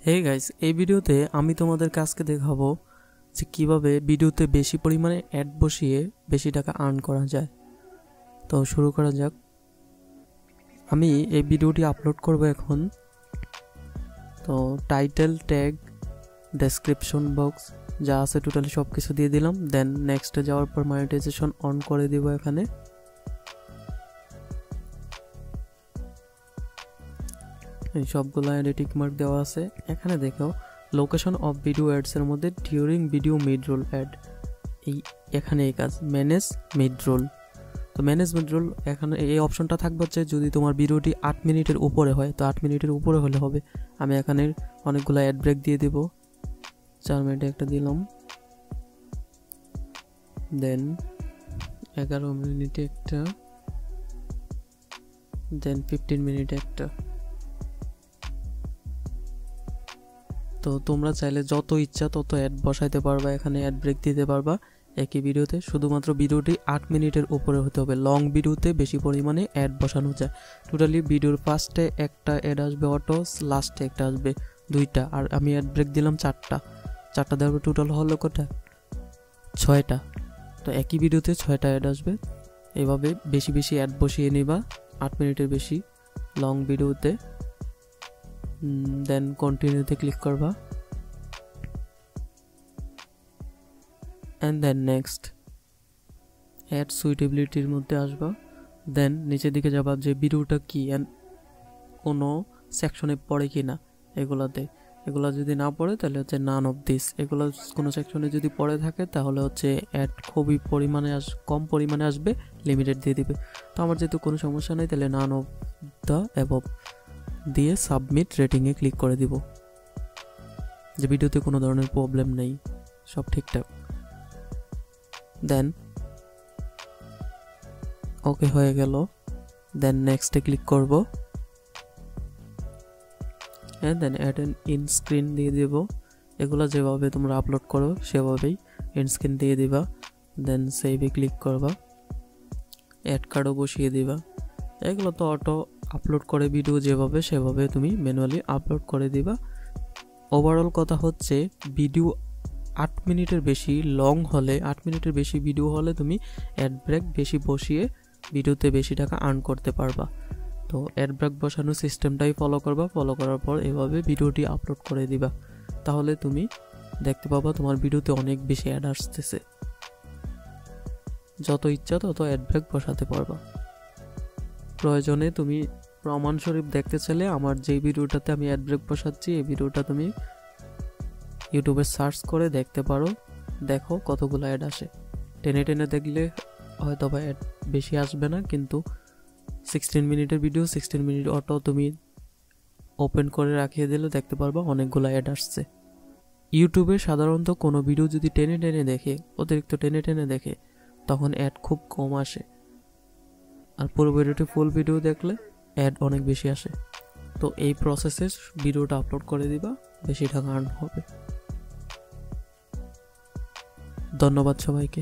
Hey guys, এই ভিডিওতে আমি তোমাদের কাজকে দেখাবো যে কিভাবে ভিডিওতে বেশি পরিমাণে অ্যাড বসিয়ে বেশি টাকা আর্ন করা যায়। তো শুরু করা যাক। আমি এই ভিডিওটি আপলোড করব এখন। তো টাইটেল, ট্যাগ, ডেসক্রিপশন বক্স যা আছে টোটালি সব কিছু দিয়ে দিলাম। দেন নেক্সটে যাওয়ার পর মনিটাইজেশন অন করে দিব। এখানে এই সবগুলো এডিটিং মার্ক দেওয়া আছে। এখানে দেখো লোকেশন অফ ভিডিও অ্যাডস এর মধ্যে during video mid roll ad, এখানে এই কাজ ম্যানেজ মিড রোল। তো ম্যানেজ মিড রোল এখানে এই অপশনটা থাকবে হচ্ছে যদি তোমার ভিডিওটি 8 মিনিটের উপরে হয়, তো 8 মিনিটের উপরে হলে হবে। আমি এখানে অনেকগুলো অ্যাড ব্রেক দিয়ে দিব। 4 মিনিটে একটা দিলাম, দেন 11 মিনিটে একটা, দেন 15 মিনিটে একটা। তো তোমরা চাইলে যত ইচ্ছা তত অ্যাড বসাইতে পারবা, এখানে অ্যাড ব্রেক দিতে পারবা একই ভিডিওতে। শুধুমাত্র ভিডিওটি 8 মিনিটের উপরে হতে হবে। লং ভিডিওতে বেশি পরিমাণে অ্যাড বসানো যায়। টোটালি ভিডিওর ফার্স্টে একটা অ্যাড আসবে অটো, লাস্টে একটা আসবে, দুইটা। আর আমি অ্যাড ব্রেক দিলাম 4টা দেওয়ার টোটাল হলো কটা? 6টা। তো একই ভিডিওতে 6টা অ্যাড আসবে। এভাবে বেশি বেশি অ্যাড বসিয়ে নিবা 8 মিনিটের বেশি লং ভিডিওতে। দেন কন্টিনিউতে ক্লিক করবা, অ্যান্ড দেন নেক্সট অ্যাড সুইটেবিলিটির মধ্যে আসবা। দেন নিচের দিকে যাবা যে ভিডিওটা কি কোনো সেকশনে পড়ে কি না এগুলাতে। এগুলা যদি না পড়ে তাহলে হচ্ছে নান অফ দিস। এগুলো কোনো সেকশনে যদি পড়ে থাকে তাহলে হচ্ছে অ্যাড খুবই কম পরিমাণে আসবে, লিমিটেড দিয়ে দিবে। তো আমার যেহেতু কোনো সমস্যা নেই তাহলে নান অফ দ্য অ্যাবভ দিয়ে সাবমিট রেটিংয়ে ক্লিক করে দিব, যে ভিডিওতে কোনো ধরনের প্রবলেম নেই, সব ঠিকঠাক। দেন ওকে হয়ে গেল। দেন নেক্সটে ক্লিক করব, দেন অ্যাড এন ইন স্ক্রিন দিয়ে দেব। এগুলো যেভাবে তোমরা আপলোড করো সেভাবেই ইন স্ক্রিন দিয়ে দিবা। দেন সেভে ক্লিক করবা, অ্যাড কার্ডও বসিয়ে দিবা। এগুলো তো অটো আপলোড করে ভিডিও যেভাবে সেভাবে তুমি ম্যানুয়ালি আপলোড করে দিবা। ওভারঅল কথা হচ্ছে ভিডিও 8 মিনিটের বেশি লং হলে, 8 মিনিটের বেশি ভিডিও হলে তুমি অ্যাড ব্রেক বেশি বসিয়ে ভিডিওতে বেশি টাকা আর্ন করতে পারবা। তো অ্যাড ব্রেক বসানোর সিস্টেমটাই ফলো করবা। ফলো করার পর এভাবে ভিডিওটি আপলোড করে দিবা, তাহলে তুমি দেখতে পাবা তোমার ভিডিওতে অনেক বেশি অ্যাড আসতেছে। যত ইচ্ছা তত অ্যাড ব্রেক বসাতে পারবা। প্রয়োজনে তুমি প্রমাণস্বরূপ দেখতে চাইলে আমার যেই ভিডিওটাতে আমি অ্যাড ব্রেক বসাচ্ছি এই ভিডিওটা তুমি ইউটিউবে সার্চ করে দেখতে পারো। দেখো কতগুলো অ্যাড আসে। টেনে দেখলে হয়তো বা অ্যাড বেশি আসবে না, কিন্তু 16 মিনিটের ভিডিও 16 মিনিট অটো তুমি ওপেন করে রাখিয়ে দিলে দেখতে পারবা অনেকগুলো অ্যাড আসছে। ইউটিউবে সাধারণত কোনো ভিডিও যদি অতিরিক্ত টেনে দেখে তখন অ্যাড খুব কম আসে, আর পুরো ভিডিওটি ফুল ভিডিও দেখলে অ্যাড অনেক বেশি আসে। তো এই প্রসেসে ভিডিওটা আপলোড করে দিবা, বেশি টাকা আর্ন হবে। ধন্যবাদ সবাইকে।